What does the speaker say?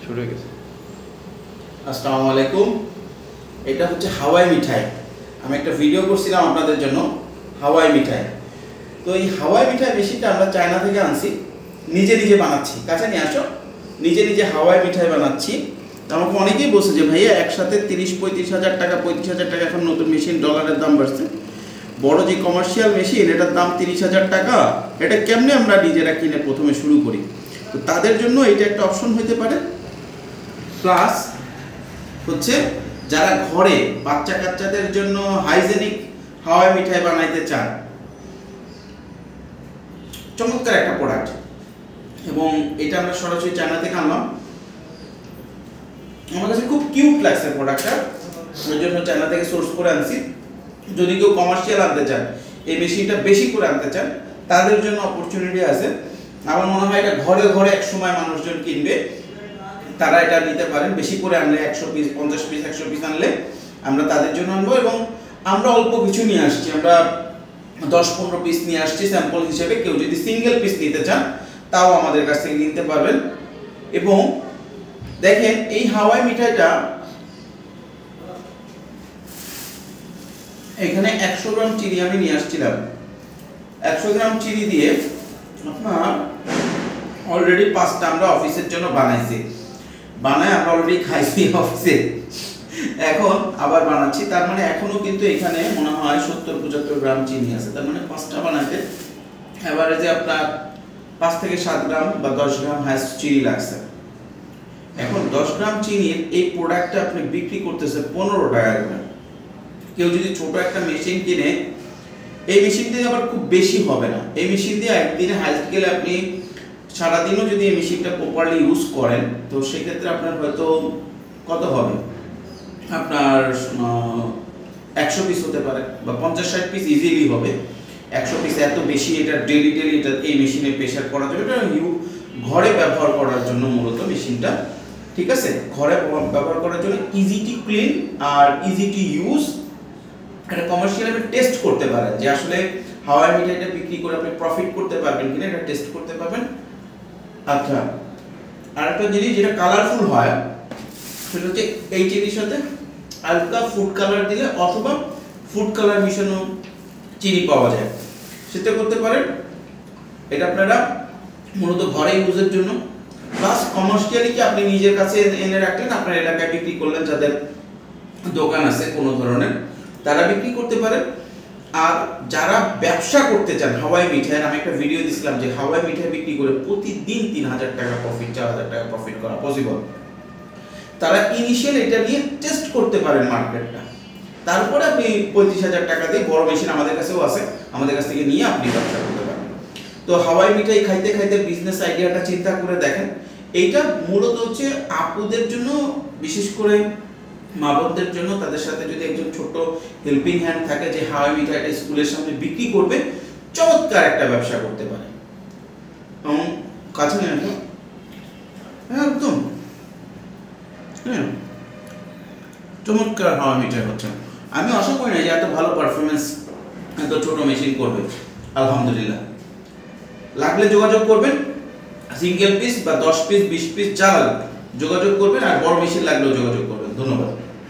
শুরু হয়ে গেছে। আসসালামু আলাইকুম। এটা হচ্ছে হাওয়াই মিঠাই। আমি একটা ভিডিও করছিলাম আপনাদের জন্য হাওয়াই মিঠাই। তো এই হাওয়াই মিঠাই মেশিনটা আমরা চায়না থেকে আনছি, নিজে নিজে বানাচ্ছি। কাছে নিয়ে আসো, নিজে নিজে হাওয়াই মিঠাই বানাচ্ছি। আমাকে অনেকেই বলছে যে ভাইয়া একসাথে 30-35 হাজার টাকা, 35 হাজার টাকা, এখন নতুন মেশিন ডলারের দাম বাড়ছে, বড় যে কমার্শিয়াল মেশিন এটার দাম 30 হাজার টাকা, এটা কেমনে আমরা নিজেরা কিনে প্রথমে শুরু করি? তো তাদের জন্য এটা একটা অপশন হতে পারে। প্লাস হচ্ছে যারা ঘরে বাচ্চা কাচ্চাদের জন্য হাইজেনিক হাওয়াই মিঠাই বানাইতে চান, চমৎকার একটা প্রোডাক্ট। এবং এটা আমরা সরাসরি চায়না থেকে আনলাম। আমার কাছে খুব কিউট লাগছে প্রোডাক্টটা, ওই জন্য চায়না থেকে সোর্স করে আনছি। যদি কেউ কমার্শিয়াল আনতে চান, এই মেশিনটা বেশি করে আনতে চান, তাদের জন্য অপরচুনিটি আছে। আমার মনে হয় এটা ঘরে ঘরে এক সময় মানুষজন কিনবে, তারা এটা নিতে পারেন। বেশি করে আনলে 100 পিস, 50 পিস, 100 পিস আনলে আমরা তাদের জন্য আনবো। এবং আমরা অল্প কিছু নিয়ে আসছি, আমরা 10-15 পিস নিয়ে আসছি স্যাম্পল হিসেবে। কেউ যদি সিঙ্গেল পিস নিতে চান তাও আমাদের কাছ থেকে নিতে পারবেন। এবং দেখেন এই হাওয়াই মিঠাইটা এখানে 100 গ্রাম চিনি আমি নিয়ে আসছিলাম। 100 গ্রাম চিনি দিয়ে আপনার অলরেডি 5টা আমরা অফিসের জন্য বানাইছি, বানায় আমরা অলরেডি খাইছি অফিসে, এখন আবার বানাচ্ছি। তার মানে এখনো কিন্তু এখানে মনে হয় 70-75 গ্রাম চিনি আছে। তার মানে 5টা বানাইতে এভারেজে আপনার 5 থেকে 7 গ্রাম বা 10 গ্রাম হাইস্ট চিনি লাগছে। এখন 10 গ্রাম চিনির এই প্রোডাক্টটা আপনি বিক্রি করতেছে 15 টাকা করে। কেউ যদি ছোট একটা মেশিন কিনে, এই মেশিন দিয়ে আবার খুব বেশি হবে না। এই মেশিন দিয়ে একদিনে হাইস্ট গেলে আপনি সারাদিনও যদি এই মেশিনটা প্রপারলি ইউজ করেন, তো সেক্ষেত্রে আপনার হয়তো কত হবে, আপনার 100 পিস হতে পারে বা 50-60 পিস ইজিলি হবে। 100 পিস এত বেশি, এটা ডেলি এটা এই মেশিনে প্রেসার করা যাবে। এটা ঘরে ব্যবহার করার জন্য মূলত মেশিনটা, ঠিক আছে? ঘরে ব্যবহার করার জন্য ইজি টু ক্লিন আর ইজি টু ইউজ। এটা কমার্শিয়াল আপনি টেস্ট করতে পারেন যে আসলে হাওয়াই মিঠাইটা বিক্রি করে আপনি প্রফিট করতে পারবেন কিনা, এটা টেস্ট করতে পারবেন। আচ্ছা, আর একটা জিনিস যেটা কালারফুল হয় সেটা হচ্ছে এই চিনির সাথে হালকা ফুড কালার দিলে, অথবা ফুড কালার মিশানো চিনি পাওয়া যায়, সেটা করতে পারেন। এটা আপনারা মূলত ঘরে ইউজের জন্য, প্লাস কমার্শিয়ালি কি আপনি নিজের কাছে এনে রাখলেন, আপনার এলাকায় বিক্রি করলেন, যাদের দোকান আছে কোনো ধরনের, তারা বিক্রি করতে পারেন। আর যারা ব্যবসা করতে চান হাওয়াই মিঠাই, আমি একটা ভিডিও দিয়েছিলাম যে হাওয়াই মিঠাই বিক্রি করে প্রতিদিন 3000 টাকা প্রফিট, 4000 টাকা প্রফিট করা পসিবল, তারা ইনিশিয়াল এটা নিয়ে টেস্ট করতে পারেন মার্কেটটা। তারপরে আপনি 35 হাজার টাকা দিয়ে, বড় মেশিন আমাদের কাছেও আছে, আমাদের কাছ থেকে নিয়ে আপনি ব্যবসা করতে পারেন। তো হাওয়াই মিঠাই খাইতে খাইতে বিজনেস আইডিয়াটা চিন্তা করে দেখেন। এইটা মূলত হচ্ছে আপুদের জন্য, বিশেষ করে মা বোনদের জন্য। তাদের সাথে যদি একজন ছোট হেল্পিং হ্যান্ড থাকে যে হাওয়াই মিঠাইটা স্কুলের সামনে বিক্রি করবে, চমৎকার একটা ব্যবসা করতে পারে। কাছে নিয়ে আসো, একদম চমৎকার হাওয়াই মিঠাই হচ্ছে। আমি আশা করি না যে এত ভালো পারফরমেন্স এত ছোট মেশিন করবে। আলহামদুলিল্লাহ। লাগলে যোগাযোগ করবেন, সিঙ্গেল পিস বা 10 পিস, 20 পিস যা লাগবে যোগাযোগ করবেন। আর বড় মেশিন লাগলেও যোগাযোগ করবেন। ধন্যবাদ।